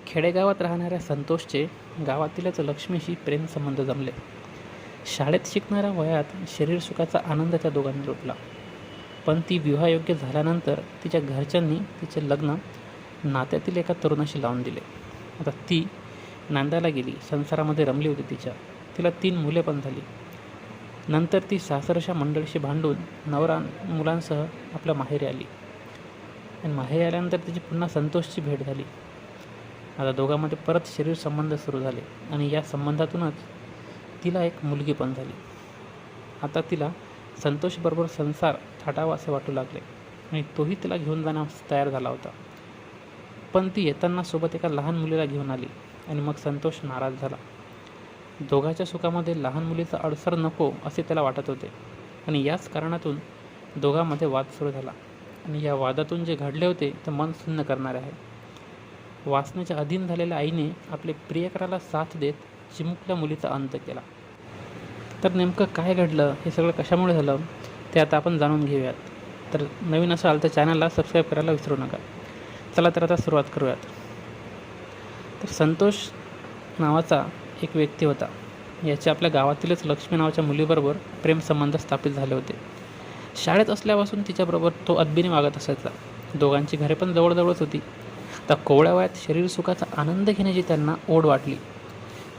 खेडेगावात राहणाऱ्या संतोषचे गावातीलच लक्ष्मीशी प्रेमसंबंध जमले. शाळेत शिकणाऱ्या वयात शरीरसुखाचा आनंद त्या दोघांनी लुटला. पण ती विवाहयोग्य झाल्यानंतर तिच्या घरच्यांनी तिचे लग्न नात्यातील एका तरुणाशी लावून दिले. आता ती नांदायला गेली, संसारामध्ये रमली होती तिला 3 मुले पण झाली. नंतर ती सासरच्या मंडळीशी भांडून नवरा मुलांसह आपल्या माहेरी आली आणि माहेरी आल्यानंतर तिची पुन्हा संतोषची भेट झाली. आता दोघांमध्ये परत शरीर संबंध सुरू झाले आणि या संबंधातूनच तिला एक मुलगी पण झाली. आता तिला संतोषबरोबर संसार थाटावा असे वाटू लागले आणि तोही तिला घेऊन जाण्यास तयार झाला होता. पण ती येताना सोबत एका लहान मुलीला घेऊन आली आणि मग संतोष नाराज झाला. दोघांच्या सुखामध्ये लहान मुलीचा अडसर नको असे त्याला वाटत होते आणि याच कारणातून दोघांमध्ये वाद सुरू झाला आणि या वादातून जे घडले होते ते मन सुन्न करणारे आहे. वासनेच्या अधीन झालेल्या आईने आपले प्रियकराला साथ देत चिमुकल्या मुलीचा अंत केला. तर नेमकं काय घडलं, हे सगळं कशामुळे झालं ते आता आपण जाणून घेऊयात. तर नवीन असाल तर चॅनलला सबस्क्राईब करायला विसरू नका. चला तर आता सुरुवात करूयात. तर संतोष नावाचा एक व्यक्ती होता. याचे आपल्या गावातीलच लक्ष्मी नावाच्या मुलीबरोबर प्रेमसंबंध स्थापित झाले होते. शाळेत असल्यापासून तिच्याबरोबर तो अदबीने वागत असायचा. दोघांची घरे पण जवळजवळच होती. आता कोवळ्या वयात शरीरसुखाचा आनंद घेण्याची त्यांना ओढ वाटली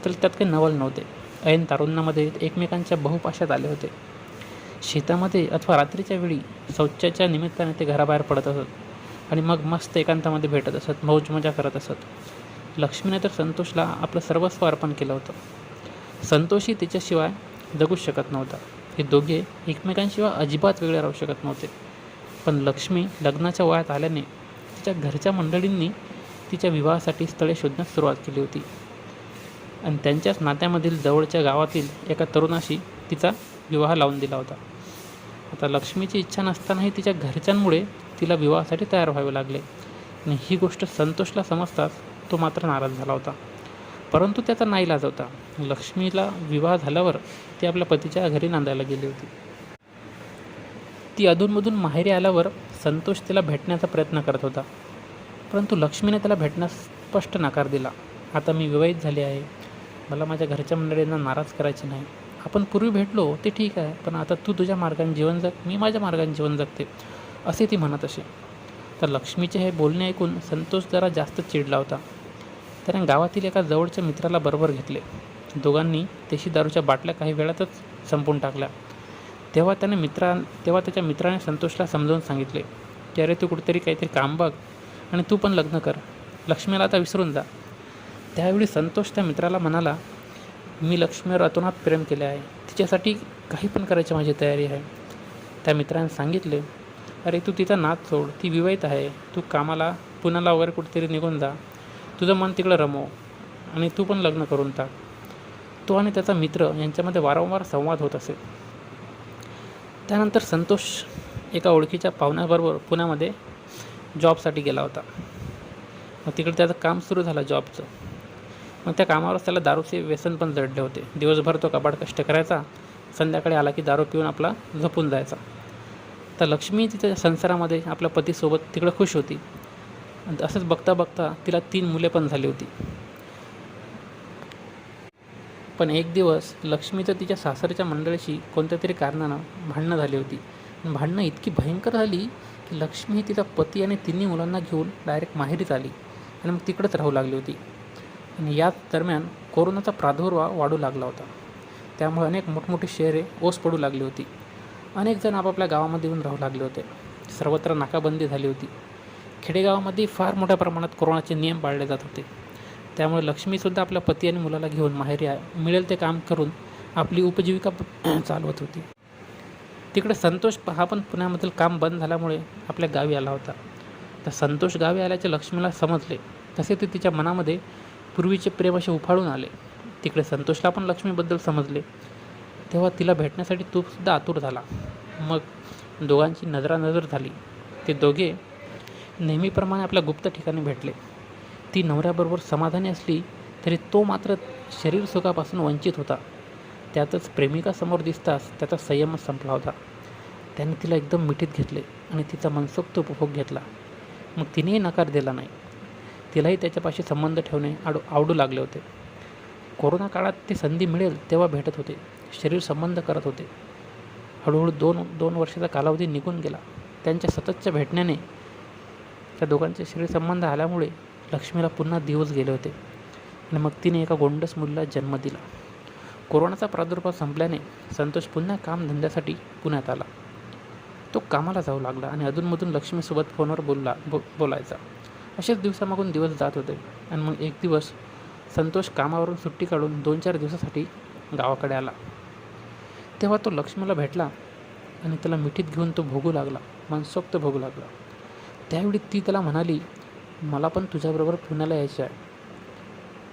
तर त्यात काही नवल नव्हते. ऐन तारुण्यामध्ये एकमेकांच्या बहुपाशात आले होते. शेतामध्ये अथवा रात्रीच्या वेळी शौचाच्या निमित्ताने ते घराबाहेर पडत असत आणि मग मस्त एकांतामध्ये भेटत असत, मौज मजा करत असत. लक्ष्मीने तर संतोषला आपलं सर्वस्व अर्पण केलं होतं. संतोषही तिच्याशिवाय जगूच शकत नव्हता. हे दोघे एकमेकांशिवाय अजिबात वेगळे राहू शकत नव्हते. पण लक्ष्मी लग्नाच्या वयात आल्याने तिच्या घरच्या मंडळींनी तिच्या विवाहासाठी स्थळे शोधण्यास सुरुवात केली होती आणि त्यांच्याच नात्यामधील जवळच्या गावातील एका तरुणाशी तिचा विवाह लावून दिला होता. आता लक्ष्मीची इच्छा नसतानाही तिच्या घरच्यांमुळे तिला विवाहासाठी तयार व्हावे लागले आणि ही गोष्ट संतोषला समजताच तो मात्र नाराज झाला होता. परंतु त्याचा नाईलाज होता. लक्ष्मीला विवाह झाल्यावर ती आपल्या पतीच्या घरी नांदायला गेली होती. ती अधूनमधून माहेरी आल्यावर संतोष तिला भेटण्याचा प्रयत्न करत होता, परंतु लक्ष्मीने त्याला भेटण्यास स्पष्ट नकार दिला. आता मी विवाहित झाली आहे, मला माझ्या घरच्या मंडळींना नाराज करायचे नाही. आपण पूर्वी भेटलो ते ठीक आहे, पण आता तू तुझ्या मार्गाने जीवन जग, मी माझ्या मार्गाने जीवन जगते, असे ती म्हणत असे. तर लक्ष्मीचे हे बोलणे ऐकून संतोष जरा जास्त चिडला होता. त्याने गावातील एका जवळच्या मित्राला बरोबर घेतले. दोघांनी देशी दारूच्या बाटल्या काही वेळातच संपवून टाकल्या. तेव्हा त्याच्या मित्राने संतोषला समजावून सांगितले की अरे, तू कुठेतरी काहीतरी काम बघ आणि तू पण लग्न कर, लक्ष्मीला आता विसरून जा. त्यावेळी संतोष त्या मित्राला म्हणाला, मी लक्ष्मीवर अतोनात प्रेम केले आहे, तिच्यासाठी काही पण करायची माझी तयारी आहे. त्या मित्राने सांगितले, अरे तू तिचा नाद सोड, ती विवाहित आहे, तू कामाला पुण्याला वगैरे कुठेतरी निघून जा, तुझं मन तिकडं रमव आणि तू पण लग्न करून टाक. तो आणि त्याचा मित्र यांच्यामध्ये वारंवार संवाद होत असे. त्यानंतर संतोष एका ओळखीच्या पाहुण्याबरोबर पुण्यामध्ये जॉबसाठी गेला होता. मग तिकडे त्याचं काम सुरू झालं जॉबचं. मग त्या कामावरच त्याला दारूचे व्यसन पण जडले होते. दिवसभर तो कबाड कष्ट करायचा, संध्याकाळी आला की दारू पिऊन आपला झोपून जायचा. तर लक्ष्मी तिच्या संसारामध्ये आपल्या पतीसोबत तिकडं खुश होती आणि असंच बघता बघता तिला 3 मुले पण झाली होती. पण एक दिवस लक्ष्मीचं तिच्या सासरच्या मंडळीशी कोणत्या तरी कारणानं भांडणं झाली होती. भांडणं इतकी भयंकर झाली की लक्ष्मी ही तिचा पती आणि 3 मुलांना घेऊन डायरेक्ट माहेरीच आली आणि मग तिकडंच राहू लागली होती. आणि याच दरम्यान कोरोनाचा प्रादुर्भाव वाढू लागला होता. त्यामुळे अनेक मोठमोठी शहरे ओस पडू लागली होती. अनेक जण आपापल्या गावामध्ये येऊन राहू लागले होते. सर्वत्र नाकाबंदी झाली होती. खेडेगावामध्ये फार मोठ्या प्रमाणात कोरोनाचे नियम पाळले जात होते. त्यामुळे लक्ष्मीसुद्धा आपल्या पती आणि मुलाला घेऊन माहेरी मिळेल ते काम करून आपली उपजीविका चालवत होती. तिकडे संतोष हा पण पुण्यामधील काम बंद झाल्यामुळे आपल्या गावी आला होता. तर संतोष गावी आल्याचे लक्ष्मीला समजले. तसे ते तिच्या मनामध्ये पूर्वीचे प्रेम असे उफाळून आले. तिकडे संतोषला पण लक्ष्मीबद्दल समजले. तेव्हा तिला भेटण्यासाठी तो सुद्धा आतुर झाला. मग दोघांची नजरानजर झाली. ते दोघे नेहमीप्रमाणे आपल्या गुप्त ठिकाणी भेटले. ती नवऱ्याबरोबर समाधानी असली तरी तो मात्र शरीर सुखापासून वंचित होता. त्यातच प्रेमिकासमोर दिसताच त्याचा संयमच संपला होता. त्याने तिला एकदम मिठीत घेतले आणि तिचा मनसोक्त उपभोग घेतला. मग तिनेही नकार दिला नाही. तिलाही त्याच्यापाशी संबंध ठेवणे आवडू लागले होते. कोरोना काळात ती संधी मिळेल तेव्हा भेटत होते, शरीर संबंध करत होते. हळूहळू दोन वर्षाचा कालावधी निघून गेला. त्यांच्या सततच्या भेटण्याने त्या दोघांचे शरीर संबंध आल्यामुळे लक्ष्मीला पुन्हा दिवस गेले होते आणि मग तिने एका गोंडस मुलीला जन्म दिला. कोरोनाचा प्रादुर्भाव संपल्याने संतोष पुन्हा कामधंद्यासाठी पुण्यात आला. तो कामाला जाऊ लागला आणि अधूनमधून लक्ष्मीसोबत फोनवर बोलायचा. असेच दिवसामागून दिवस जात होते आणि मग एक दिवस संतोष कामावरून सुट्टी काढून 2-4 दिवसासाठी गावाकडे आला. तेव्हा तो लक्ष्मीला भेटला आणि त्याला मिठीत घेऊन तो भोगू लागला, मनसोक्त भोगू लागला. त्यावेळी ती त्याला म्हणाली, मला पण तुझ्याबरोबर पुण्याला यायचे आहे.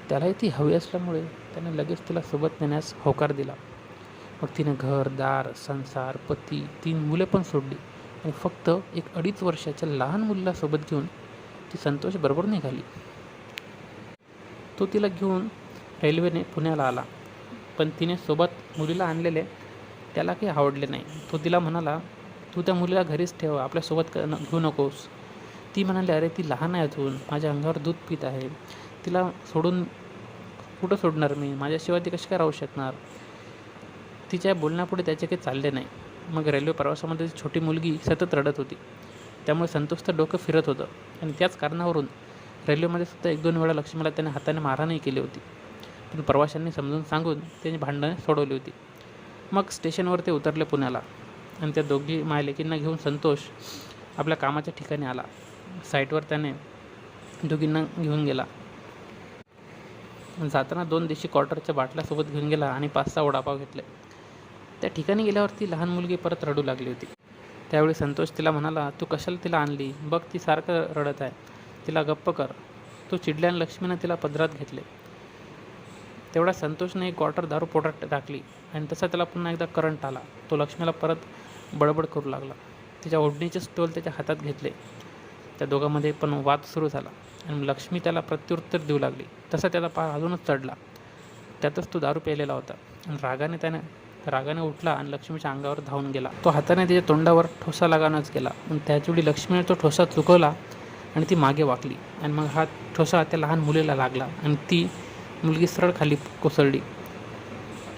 त्यालाही ती हवी असल्यामुळे त्याने लगेच तिला सोबत नेण्यास होकार दिला. मग तिने घर, दार, संसार, पती, 3 मुले पण सोडली आणि फक्त एक 2.5 वर्षाच्या लहान मुलीला सोबत घेऊन ती संतोष बरोबर निघाली. तो तिला घेऊन रेल्वेने पुण्याला आला, पण तिने सोबत मुलीला आणलेले त्याला काही आवडले नाही. तो तिला म्हणाला, तू त्या मुलीला घरीच ठेव, आपल्यासोबत घेऊ नकोस. ती म्हणाली, अरे ती लहान आहे अजून, माझ्या अंगावर दूध पित आहे, तिला सोडून कुठं सोडणार मी, माझ्याशिवाय ती कशी काय राहू शकणार. तिच्या बोलण्यापुढे त्याचे काही चालले नाही. मग रेल्वे प्रवासामध्ये छोटी मुलगी सतत रडत होती, त्यामुळे संतोषचं डोकं फिरत होतं आणि त्याच कारणावरून रेल्वेमध्ये सुद्धा 1-2 वेळा लक्ष्मीला त्याने हाताने मारहाणही केली होती. पण प्रवाशांनी समजून सांगून त्यांची भांडणे सोडवली होती. मग स्टेशनवर ते उतरले पुण्याला आणि त्या दोघी मायलेकींना घेऊन संतोष आपल्या कामाच्या ठिकाणी आला. साईटवर त्याने दोघींना घेऊन गेला. जाताना 2 देशी क्वार्टरच्या बाटल्यासोबत घेऊन गेला आणि 5-6 वडापाव घेतले. त्या ठिकाणी गेल्यावरती लहान मुलगी परत रडू लागली होती. त्यावेळी संतोष तिला म्हणाला, तू कशाला तिला आणली, बघ ती सारखं रडत आहे, तिला गप्प कर. तो चिडल्याने लक्ष्मीनं तिला पदरात घेतले. तेवढा संतोषने 1 क्वार्टर दारू पोटात टाकली आणि तसा त्याला पुन्हा एकदा करंट आला. तो लक्ष्मीला परत बडबड करू लागला. तिच्या ओढणीचे स्टोल त्याच्या हातात घेतले. त्या दोघांमध्ये पण वाद सुरू झाला आणि लक्ष्मी त्याला प्रत्युत्तर देऊ लागली. तसा त्याचा पाय अजूनच चढला. त्यातच तो दारू प्यायलेला होता आणि रागाने उठला आणि लक्ष्मीच्या अंगावर धावून गेला. तो हाताने तिच्या तोंडावर ठोसा लागानच गेला. पण त्याचवेळी लक्ष्मीने तो ठोसा चुकवला आणि ती मागे वाकली आणि मग हा ठोसा त्या लहान मुलीला लागला आणि ती मुलगी सरळ खाली कोसळली.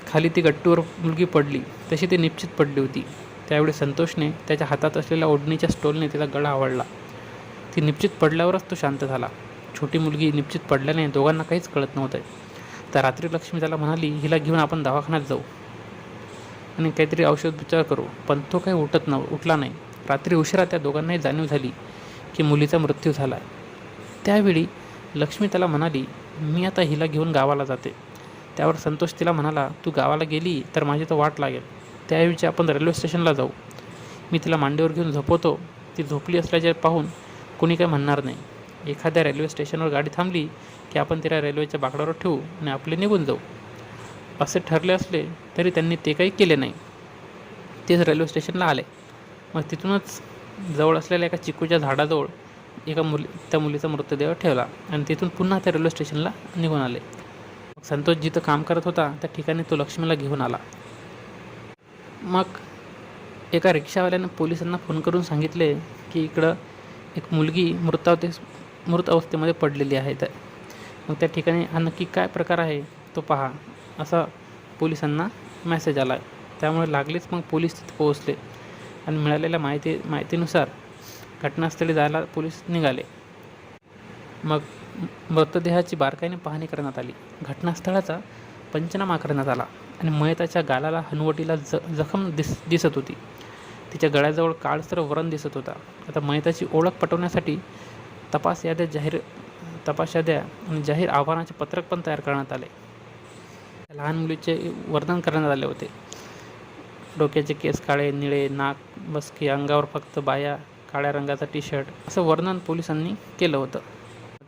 खाली ती गट्टूवर मुलगी पडली, तशी ती निश्चित पडली होती. त्यावेळी संतोषने त्याच्या हातात असलेल्या ओढणीच्या स्टोलने तिचा गळा आवळला. ती निश्चित पडल्यावरच तो शांत झाला. छोटी मुलगी निश्चित पडल्याने दोघांना काहीच कळत नव्हतं. तर रात्री लक्ष्मी त्याला म्हणाली, हिला घेऊन आपण दवाखान्यात जाऊ आणि काहीतरी औषधोपचार करू. पण तो काही उठला नाही. रात्री उशिरा त्या दोघांनाही जाणीव झाली की मुलीचा मृत्यू झाला आहे. त्यावेळी लक्ष्मी त्याला म्हणाली, मी आता हिला घेऊन गावाला जाते. त्यावर संतोष तिला म्हणाला, तू गावाला गेली तर माझी तर वाट लागेल, त्याऐवजी आपण रेल्वे स्टेशनला जाऊ. मी तिला मांडीवर घेऊन झोपवतो, ती झोपली असल्याचे पाहून कोणी काही म्हणणार नाही. एखाद्या रेल्वे स्टेशनवर गाडी थांबली की आपण तिला रेल्वेच्या बाकड्यावर ठेवू आणि आपले निघून जाऊ. असे ठरले असले तरी त्यांनी ते काही केले नाही. तेच रेल्वे स्टेशनला आले. मग तिथूनच जवळ असलेल्या एका चिकूच्या झाडाजवळ त्या मुलीचा मृतदेह ठेवला आणि तिथून पुन्हा त्या रेल्वे स्टेशनला निघून आले. मग संतोष जिथं काम करत होता त्या ठिकाणी तो लक्ष्मीला घेऊन आला. मग एका रिक्षावाल्यानं पोलिसांना फोन करून सांगितले की इकडं एक मुलगी मृत अवस्थेमध्ये पडलेली आहे. मग त्या ठिकाणी हा नक्की काय प्रकार आहे तो पहा, असा पोलिसांना मेसेज आला. त्यामुळे लागलीच मग पोलीस तिथे पोहोचले आणि मिळालेल्या माहितीनुसार घटनास्थळी जायला पोलीस निघाले. मग मृतदेहाची बारकाईने पाहणी करण्यात आली. घटनास्थळाचा पंचनामा करण्यात आला आणि मयताच्या गालाला हनुवटीला जखम दिसत होती. तिच्या गळ्याजवळ काळसर वरण दिसत होता. आता मयताची ओळख पटवण्यासाठी तपास याद्या आणि जाहीर आव्हानाचे पत्रक पण तयार करण्यात आले. लहान मुलीचे वर्णन करण्यात आले होते. डोक्याचे केस काळे, निळे, नाक बसके, अंगावर फक्त बाया, काळ्या रंगाचा टी-शर्ट, असं वर्णन पोलिसांनी केलं होतं.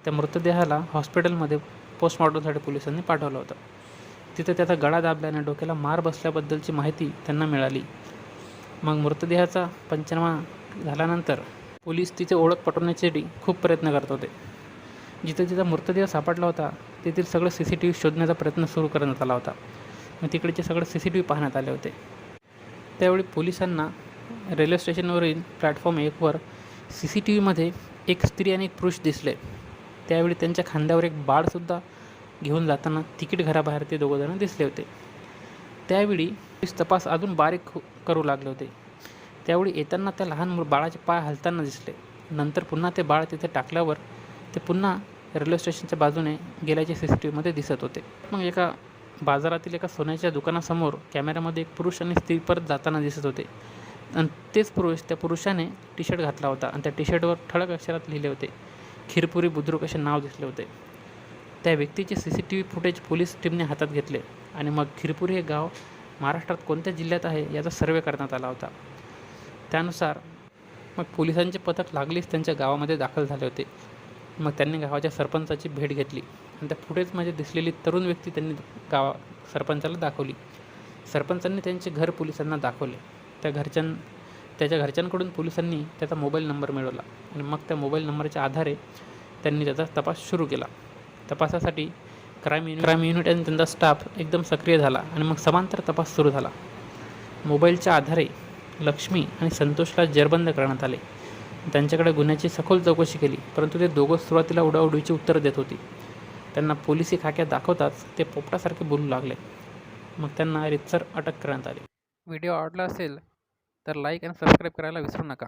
त्या मृतदेहाला हॉस्पिटलमध्ये पोस्टमॉर्टमसाठी पोलिसांनी पाठवलं होतं. तिथे त्याचा गळा दाबल्याने डोक्याला मार बसल्याबद्दलची माहिती त्यांना मिळाली. मग मृतदेहाचा पंचनामा झाल्यानंतर पोलीस तिचे ओळख पटवण्यासाठी खूप प्रयत्न करत होते. जिथे तिचा मृतदेह सापडला होता तेथील सगळं CCTV शोधण्याचा प्रयत्न सुरू करण्यात आला होता. मग तिकडचे सगळे CCTV पाहण्यात आले होते. त्यावेळी पोलिसांना रेल्वे स्टेशनवरील प्लॅटफॉर्म 1वर CCTVमध्ये एक स्त्री आणि एक पुरुष दिसले. त्यावेळी त्यांच्या खांद्यावर एक बाळसुद्धा घेऊन जाताना तिकीट घराबाहेर ते दोघंजणं दिसले होते. त्यावेळी पोलीस तपास अजून बारीक करू लागले होते. त्यावेळी येताना त्या लहान बाळाचे पाय हलताना दिसले. नंतर पुन्हा ते बाळ तिथे टाकल्यावर ते पुन्हा रेल्वे स्टेशनच्या बाजूने गेल्याचे CCTVमध्ये दिसत होते. मग एका बाजारातील एका सोन्याच्या दुकानासमोर कॅमेऱ्यामध्ये एक पुरुष आणि स्त्री परत जाताना दिसत होते. आणि तेच पुरुष, त्या पुरुषाने टी-शर्ट घातला होता आणि त्या टी-शर्टवर ठळक अक्षरात लिहिले होते खिरपुरी बुद्रुक असे नाव दिसले होते. त्या व्यक्तीचे CCTV फुटेज पोलीस टीमने हातात घेतले आणि मग खिरपुरी हे गाव महाराष्ट्रात कोणत्या जिल्ह्यात आहे याचा सर्वे करण्यात आला होता. त्यानुसार मग पोलिसांचे पथक लागलीच त्यांच्या गावामध्ये दाखल झाले होते. मग त्यांनी गावाच्या सरपंचाची भेट घेतली आणि त्या फुटेजमध्ये दिसलेली तरुण व्यक्ती त्यांनी सरपंचाला दाखवली. सरपंचांनी त्यांचे घर पोलिसांना दाखवले. त्याच्या घरच्यांकडून पोलिसांनी त्याचा मोबाईल नंबर मिळवला आणि मग त्या मोबाईल नंबरच्या आधारे त्यांनी त्याचा तपास सुरू केला. तपासासाठी क्राईम युनिट आणि त्यांचा स्टाफ एकदम सक्रिय झाला आणि मग समांतर तपास सुरू झाला. मोबाईलच्या आधारे लक्ष्मी आणि संतोषला जेरबंद करण्यात आले. त्यांच्याकडे गुन्ह्याची सखोल चौकशी केली, परंतु ते दोघं सुरुवातीला उडाउडीची उत्तरं देत होती. त्यांना पोलिसी खाक्यात दाखवताच ते पोपटासारखे बोलू लागले. मग त्यांना रीतसर अटक करण्यात आली. व्हिडिओ आवडला असेल तर लाईक आणि सबस्क्राईब करायला विसरू नका.